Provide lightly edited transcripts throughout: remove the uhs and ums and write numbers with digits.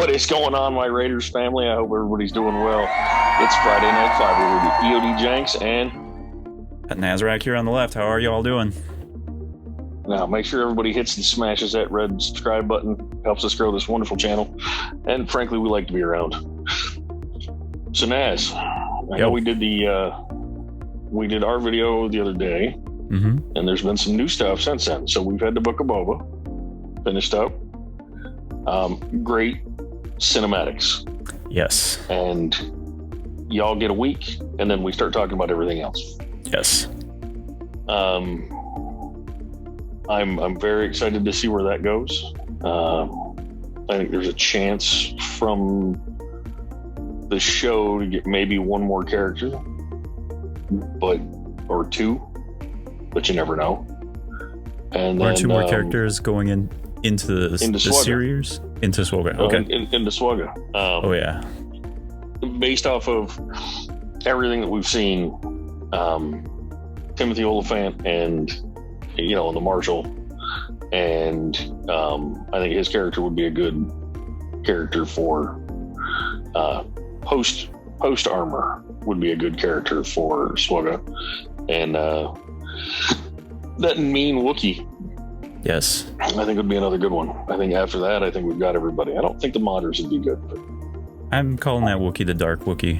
What is going on, my Raiders family? I hope everybody's doing well. It's Friday Night Five with EOD Jenks and Nazarek here on the left. How are you all doing? now make sure everybody hits and smashes that red subscribe button. Helps us grow this wonderful channel. And frankly, we like to be around. So Naz, I know we did our video the other day, and there's been some new stuff since then. So we've had the Book of Boba finished up. Great cinematics. Yes. And y'all get a week, and then we start talking about everything else. Yes. I'm very excited to see where that goes. I think there's a chance from the show to get maybe one more character, or two, but you never know. And One or then, two more characters going into the series? Into Swoga. Okay. Into Swoga. Oh, yeah. Based off of everything that we've seen, Timothy Oliphant and, the Marshal, and I think his character would be a good character for post armor would be a good character for Swoga, and that mean Wookiee. Yes. I think would be another good one. I think after that, I think we've got everybody. I don't think the modders would be good, but I'm calling that Wookiee the Dark Wookiee.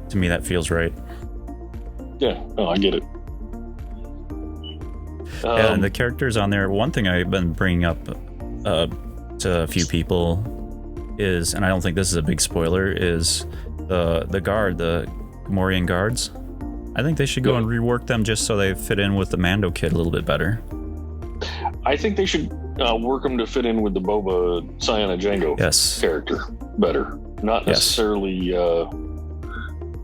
To me, that feels right. Yeah, I get it. Yeah, and the characters on there, one thing I've been bringing up to a few people is, and I don't think this is a big spoiler, is the Gamorrean guards. I think they should go and rework them just so they fit in with the Mando kid a little bit better. I think they should work them to fit in with the Boba Ciana Django character better. Not necessarily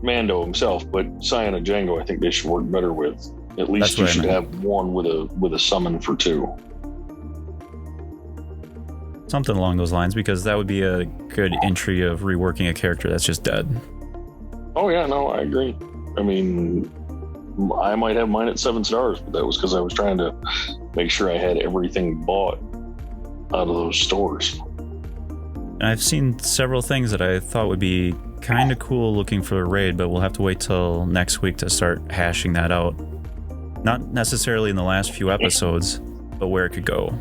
Mando himself, but Ciana Django I think they should work better with. At least you should have one with a summon for two. Something along those lines, because that would be a good entry of reworking a character that's just dead. Oh yeah, no, I agree. I mean, I might have mine at 7 stars, but that was because I was trying to make sure I had everything bought out of those stores. And I've seen several things that I thought would be kind of cool looking for a raid, but we'll have to wait till next week to start hashing that out. Not necessarily in the last few episodes, but where it could go.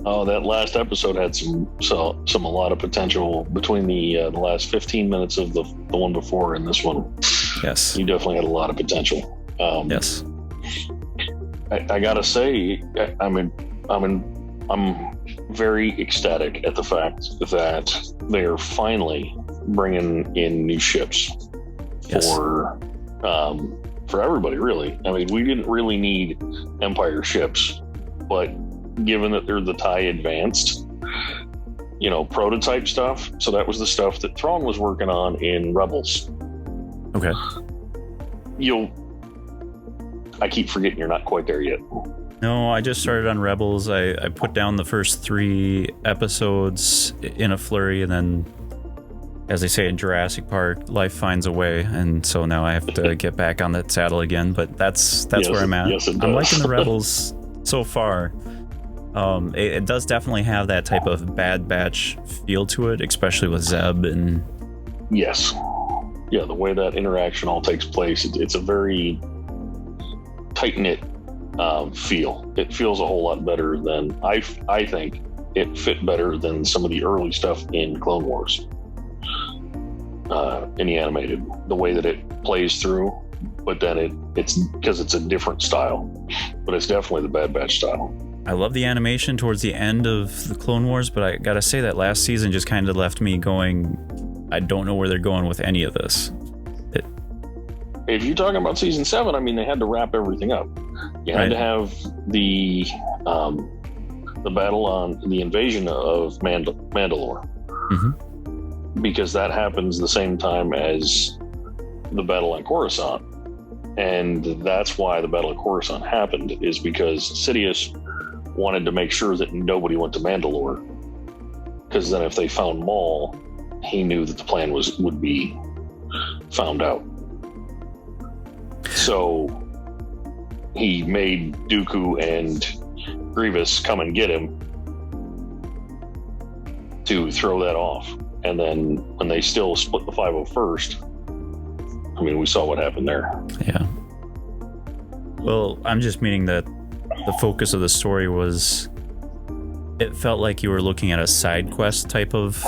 Oh, that last episode had a lot of potential between the last 15 minutes of the one before and this one. Yes, you definitely had a lot of potential. Yes, I gotta say, I'm very ecstatic at the fact that they are finally bringing in new ships for everybody, really. I mean, we didn't really need Empire ships, but given that they're the TIE Advanced, prototype stuff, so that was the stuff that Thrawn was working on in Rebels. Okay. I keep forgetting you're not quite there yet. No, I just started on Rebels. I put down the first 3 episodes in a flurry, and then, as they say in Jurassic Park, life finds a way, and so now I have to get back on that saddle again. But that's where I'm at. Yes, it does. I'm liking the Rebels so far. It does definitely have that type of Bad Batch feel to it, especially with Zeb and. Yes. Yeah, the way that interaction all takes place, it's a very tight-knit feel. It feels a whole lot better than I think it fit better than some of the early stuff in Clone Wars. In the animated, the way that it plays through, but then it's because it's a different style, but it's definitely the Bad Batch style. I love the animation towards the end of the Clone Wars, but I gotta say that last season just kind of left me going, I don't know where they're going with any of this. If you're talking about season 7, I mean, they had to wrap everything up. You had to have the battle on the invasion of Mandalore. Because that happens the same time as the battle on Coruscant. And that's why the battle of Coruscant happened, is because Sidious wanted to make sure that nobody went to Mandalore. Because then if they found Maul, he knew that the plan would be found out. So he made Dooku and Grievous come and get him to throw that off. And then when they still split the 501st, I mean, we saw what happened there. Yeah. Well, I'm just meaning that the focus of the story was, it felt like you were looking at a side quest type of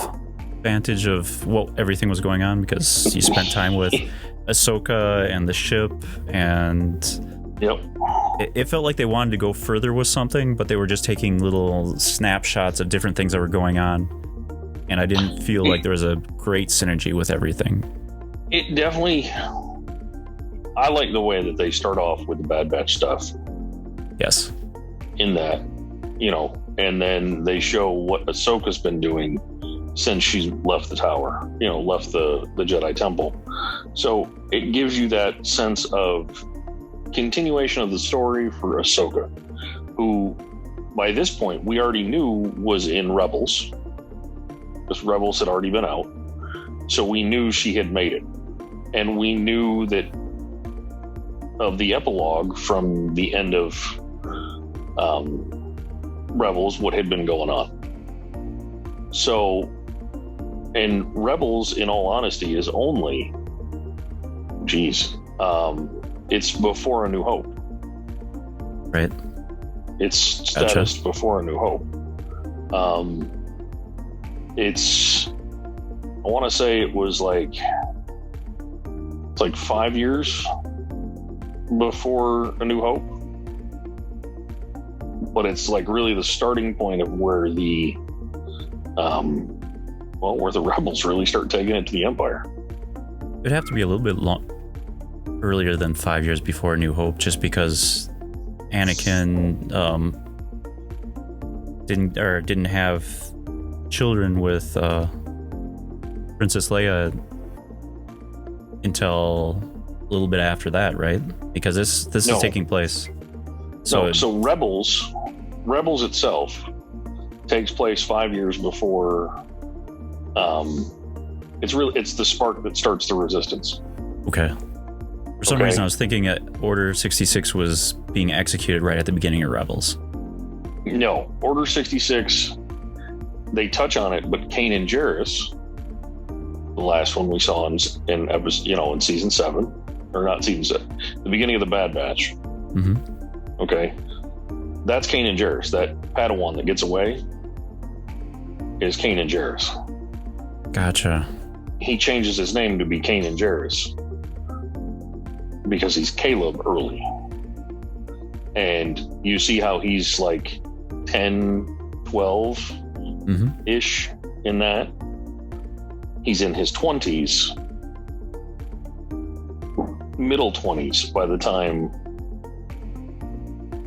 vantage of what everything was going on, because you spent time with Ahsoka and the ship, and Yep. it felt like they wanted to go further with something, but they were just taking little snapshots of different things that were going on, and I didn't feel like there was a great synergy with everything. It definitely, I like the way that they start off with the Bad Batch stuff. Yes. In that, you know, and then they show what Ahsoka's been doing since she's left the tower, you know, left the Jedi Temple. So it gives you that sense of continuation of the story for Ahsoka, who by this point we already knew was in Rebels, because Rebels had already been out. So we knew she had made it. And we knew that of the epilogue from the end of Rebels, what had been going on. So, and Rebels, in all honesty, is only, it's before A New Hope. Right. It's status before A New Hope. It's, I want to say it was like, it's like 5 years before A New Hope. But it's like really the starting point of where the, where the Rebels really start taking it to the Empire. It'd have to be a little bit earlier than 5 years before A New Hope, just because Anakin didn't have children with Princess Leia until a little bit after that, right? Because this is taking place. So Rebels itself takes place 5 years before. It's the spark that starts the Resistance. Okay. For some reason, I was thinking that Order 66 was being executed right at the beginning of Rebels. No, Order 66. They touch on it, but Kanan Jarrus, the last one we saw in episode, in season 7, or not season 7, the beginning of the Bad Batch. Mm-hmm. Okay, that's Kanan Jarrus. That Padawan that gets away is Kanan Jarrus. Gotcha. He changes his name to be Kanan Jarrus because he's Caleb early, and you see how he's like 10, 12 ish in that. He's in his 20s, middle 20s by the time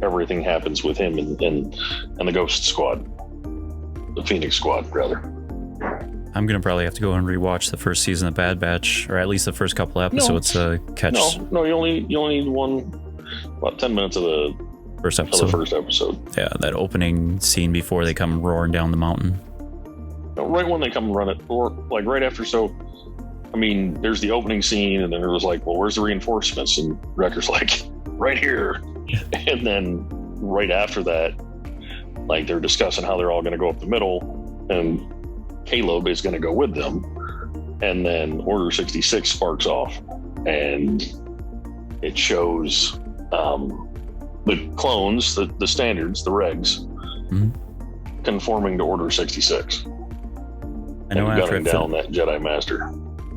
everything happens with him and the Ghost Squad, the Phoenix Squad, rather. I'm gonna probably have to go and rewatch the first season of Bad Batch, or at least the first couple episodes to catch. No, you only need about 10 minutes of the first episode. Yeah, that opening scene before they come roaring down the mountain. Right when they come run it, or like right after. So, I mean, there's the opening scene, and then it was like, well, where's the reinforcements? And Wrecker's like, right here. And then right after that, like they're discussing how they're all going to go up the middle, and Caleb is going to go with them. And then Order 66 sparks off, and it shows the clones, the standards, the regs, conforming to Order 66. I know and gunning down that Jedi Master.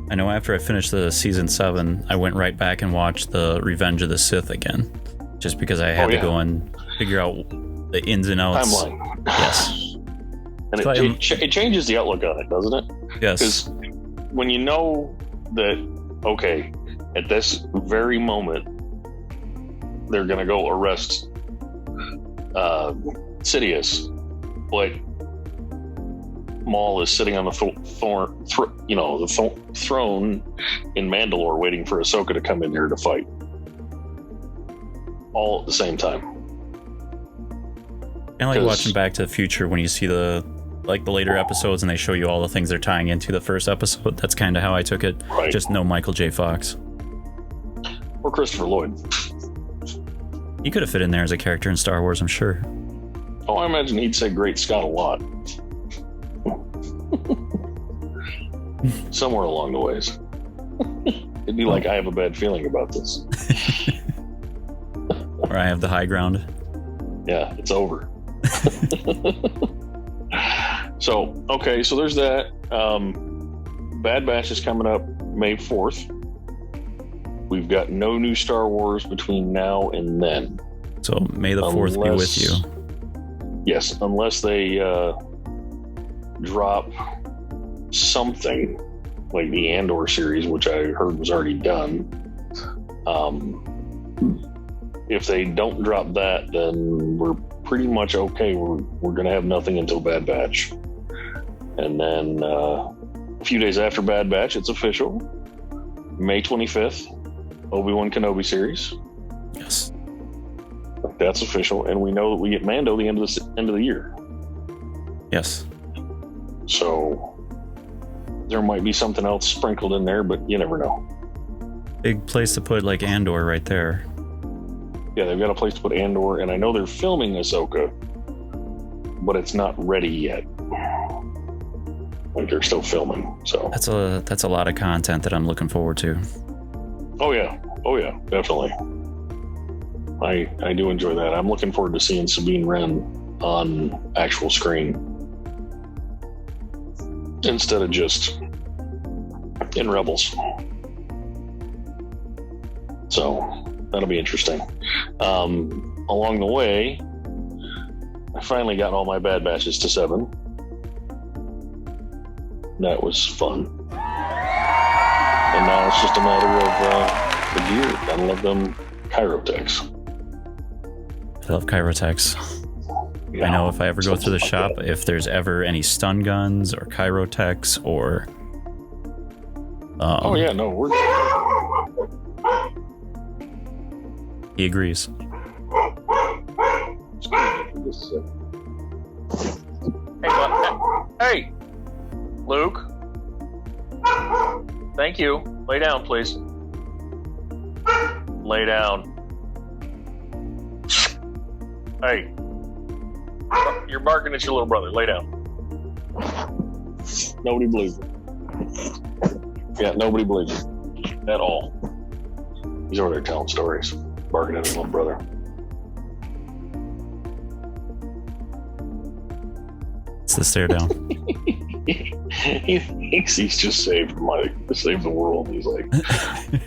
I know after I finished the season 7, I went right back and watched the Revenge of the Sith again, just because I had to go and figure out the ins and outs. Timeline. Yes. And it changes the outlook on it, doesn't it? Yes. Because when you know that, okay, at this very moment, they're going to go arrest Sidious, but Maul is sitting on the throne in Mandalore waiting for Ahsoka to come in here to fight. All at the same time. And like watching Back to the Future when you see the later episodes and they show you all the things they're tying into the first episode. That's kind of how I took it. Right. Just no Michael J. Fox. Or Christopher Lloyd. He could have fit in there as a character in Star Wars, I'm sure. Oh, I imagine he'd say Great Scott a lot. somewhere along the ways. It'd be like, I have a bad feeling about this. Or I have the high ground. Yeah, it's over. So, okay, so there's that. Bad Batch is coming up May 4th. We've got no new Star Wars between now and then. So May the 4th be with you. Yes, unless they drop something like the Andor series, which I heard was already done. If they don't drop that, then we're pretty much okay. We're going to have nothing until Bad Batch. And then a few days after Bad Batch, it's official. May 25th, Obi-Wan Kenobi series. Yes. That's official. And we know that we get Mando the end of the year. Yes. So there might be something else sprinkled in there, but you never know. Big place to put like Andor right there. Yeah, they've got a place to put Andor, and I know they're filming Ahsoka, but it's not ready yet. Like they're still filming, so that's a lot of content that I'm looking forward to. Oh yeah, definitely. I do enjoy that. I'm looking forward to seeing Sabine Wren on actual screen instead of just in Rebels. So that'll be interesting. Along the way, I finally got all my Bad Batches to 7. That was fun. And now it's just a matter of the gear. I love them Kyrotechs. I love Kyrotechs. Yeah, I know if I ever go through the shop, if there's ever any stun guns or Kyrotechs or... oh yeah, no, we're... He agrees. Hey, Luke. Thank you. Lay down, please. Lay down. Hey, you're barking at your little brother. Lay down. Nobody believes it. Yeah, nobody believes it at all. He's over there telling stories, barking at his little brother. It's the stare down. He thinks he's just saved the world. He's like,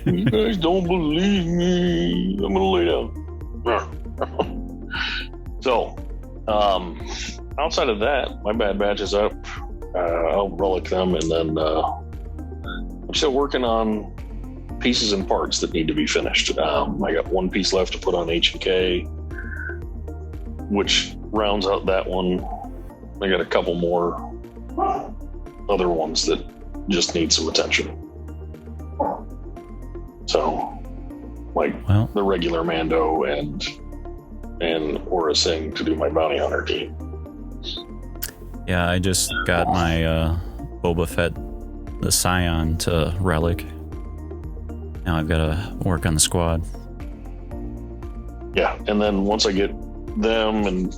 you guys don't believe me. I'm gonna lay down. So, outside of that, my Bad Batch is up. I'll relic them, and then I'm still working on pieces and parts that need to be finished. I got one piece left to put on H&K, which rounds out that one. I got a couple more other ones that just need some attention. So, like the regular Mando and Aura Singh to do my bounty hunter team. Yeah, I just got my Boba Fett, the Scion, to relic. Now I've got to work on the squad. Yeah, and then once I get them, and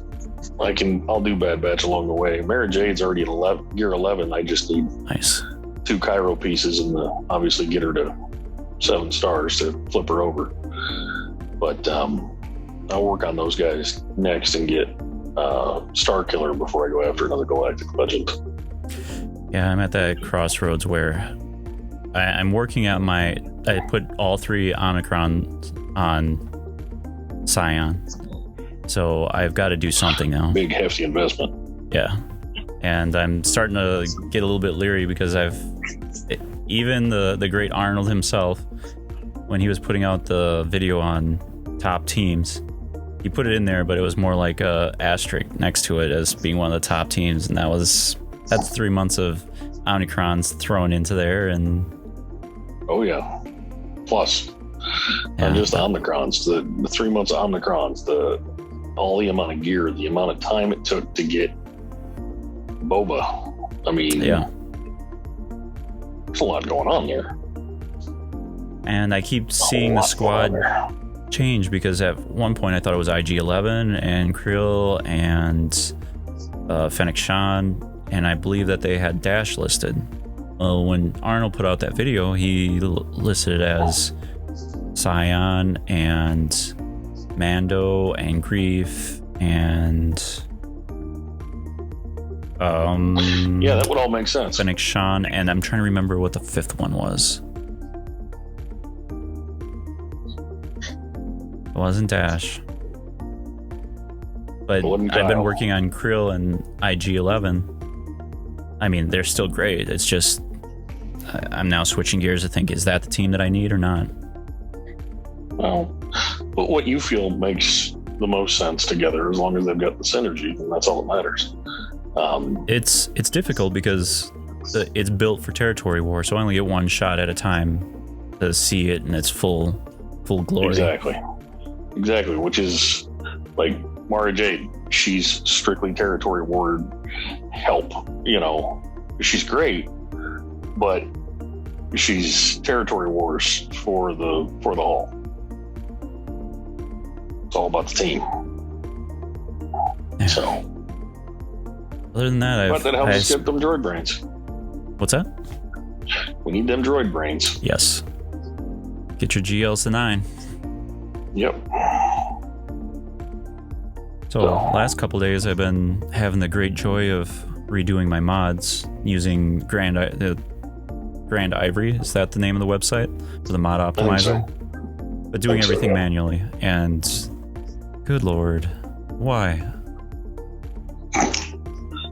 I'll do Bad Batch along the way. Mara Jade's already at gear 11. I just need 2 Cairo pieces and obviously get her to 7 stars to flip her over. But I'll work on those guys next and get Star Killer before I go after another Galactic Legend. Yeah, I'm at that crossroads where I'm working at I put all 3 Omicron on Scion. So I've got to do something now. Big, hefty investment. Yeah. And I'm starting to get a little bit leery because even the great Arnold himself, when he was putting out the video on top teams, he put it in there, but it was more like a asterisk next to it as being one of the top teams. And that's 3 months of Omicrons thrown into there. And oh yeah. Plus, and just Omicrons, the 3 months of Omicrons, all the amount of gear, the amount of time it took to get Boba. I mean, yeah, there's a lot going on there. And I keep seeing the squad change because at one point I thought it was IG-11 and Krill and Fennec Shan, and I believe that they had Dash listed. Well, when Arnold put out that video, he listed it as Scion and Mando and Grief and yeah, that would all make sense. Fennec Shan, and I'm trying to remember what the fifth one was. It wasn't Dash. But I've been working on Krill and IG-11. I mean, they're still great. It's just I'm now switching gears to think, is that the team that I need or not? Well, but what you feel makes the most sense together, as long as they've got the synergy, and that's all that matters. It's difficult because it's built for territory war, so I only get one shot at a time to see it in its full glory. Exactly, which is like Mara Jade. She's strictly territory war help. You know, she's great, but she's territory wars for the whole. It's all about the team. Yeah. So, other than that, but that helps us get them droid brains. What's that? We need them droid brains. Yes. Get your GLs to 9. Yep. So last couple days I've been having the great joy of redoing my mods using Grand Ivory. Is that the name of the website for the mod optimizer? But doing everything manually, and good lord, why?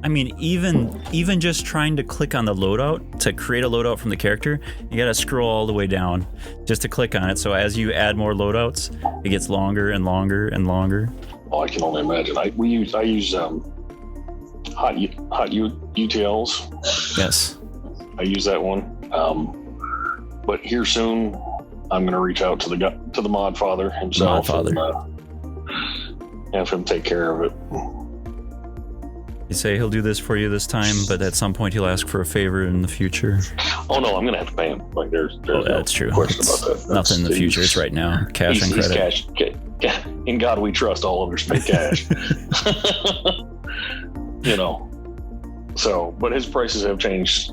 I mean, even just trying to click on the loadout to create a loadout from the character, you gotta scroll all the way down just to click on it. So as you add more loadouts, it gets longer and longer and longer. Oh, I can only imagine. I use hot UTLs. Yes. I use that one. But here soon, I'm going to reach out to the mod father himself and have him take care of it. You say he'll do this for you this time, but at some point he'll ask for a favor in the future. Oh no, I'm going to have to pay him. Like there's that's true. Question about that. Nothing in the future. It's right now. Cash and credit. Cash. In God we trust. All others pay cash. You know. So, but his prices have changed.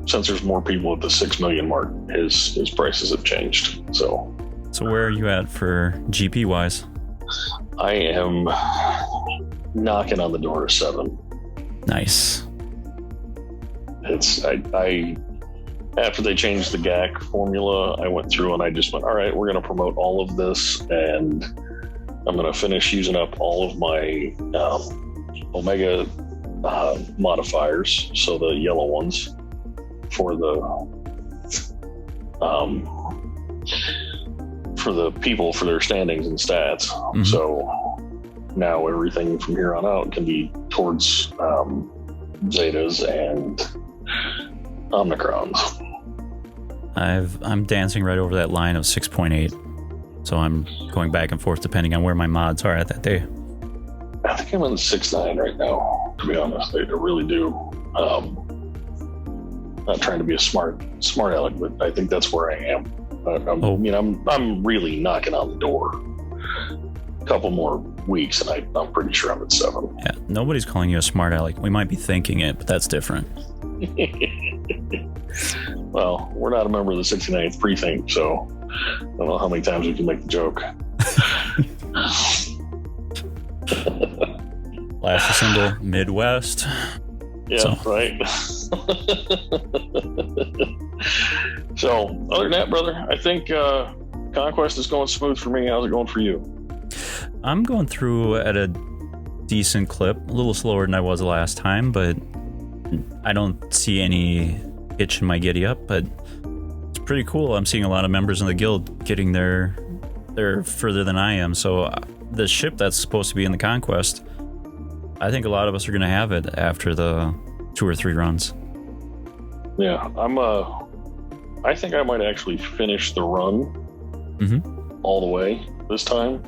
Since there's more people at the 6 million mark, his prices have changed. So where are you at for GP wise? I am knocking on the door of 7. Nice. It's I after they changed the GAC formula, I went through and I just went, all right, we're going to promote all of this, and I'm going to finish using up all of my Omega modifiers, so the yellow ones for the people for their standings and stats. Mm-hmm. So now everything from here on out can be towards Zetas and Omicrons. I'm dancing right over that line of 6.8, so I'm going back and forth depending on where my mods are at that day. I think I'm on 6.9 right now, to be honest. I really do. Not trying to be a smart aleck, but I think that's where I am. I'm really knocking on the door. A couple more weeks, and I'm pretty sure I'm at 7. Yeah, nobody's calling you a smart aleck. We might be thinking it, but that's different. Well, we're not a member of the 69th precinct, so I don't know how many times we can make the joke. Last symbol, Midwest. Yeah, so. Right. So, other than that, brother, I think Conquest is going smooth for me. How's it going for you? I'm going through at a decent clip, a little slower than I was last time, but I don't see any itch in my giddy up, but it's pretty cool. I'm seeing a lot of members in the guild getting there further than I am. So the ship that's supposed to be in the Conquest, I think a lot of us are going to have it after the 2 or 3 runs. Yeah, I think I might actually finish the run all the way this time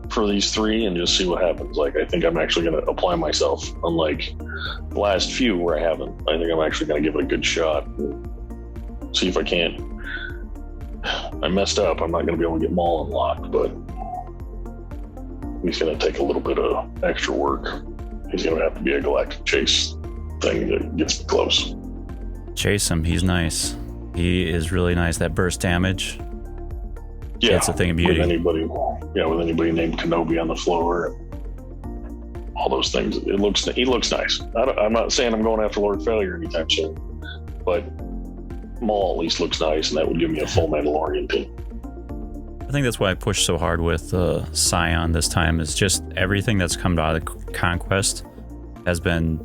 for these 3 and just see what happens. Like, I think I'm actually going to apply myself, unlike the last few where I haven't. I think I'm actually going to give it a good shot and see if I can't. I messed up. I'm not going to be able to get Maul unlocked, but he's going to take a little bit of extra work. He's going to have to be a galactic chase thing that gets me close. chase him. He's nice. He is really nice. That burst damage. Yeah, it's a thing of beauty. With anybody named Kenobi on the floor, all those things. He looks nice. I'm not saying I'm going after Lord Failure anytime soon, but Maul at least looks nice, and that would give me a full Mandalorian team. I think that's why I pushed so hard with Scion this time. Is just everything that's come out of Conquest has been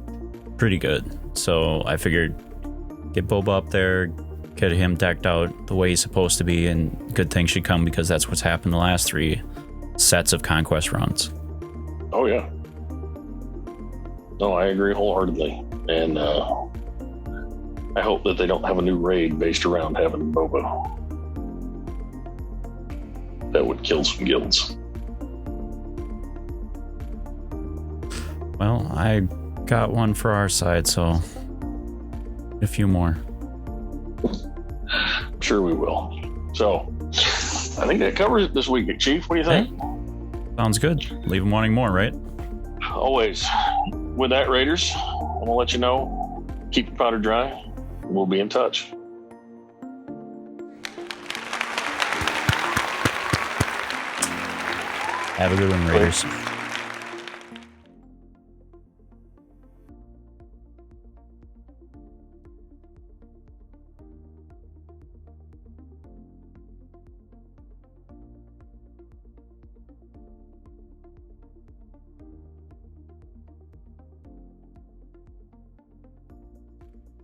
pretty good. So I figured get Boba up there, get him decked out the way he's supposed to be, and good things should come because that's what's happened the last 3 sets of Conquest runs. Oh yeah. No, I agree wholeheartedly, and I hope that they don't have a new raid based around having Boba. That would kill some guilds. Well, I got one for our side, so a few more. I'm sure we will. So, I think that covers it this week, Chief. What do you think? Sounds good. Leave them wanting more, right? Always. With that, Raiders, I'm gonna let you know. Keep your powder dry. We'll be in touch. Have a good one, Raiders.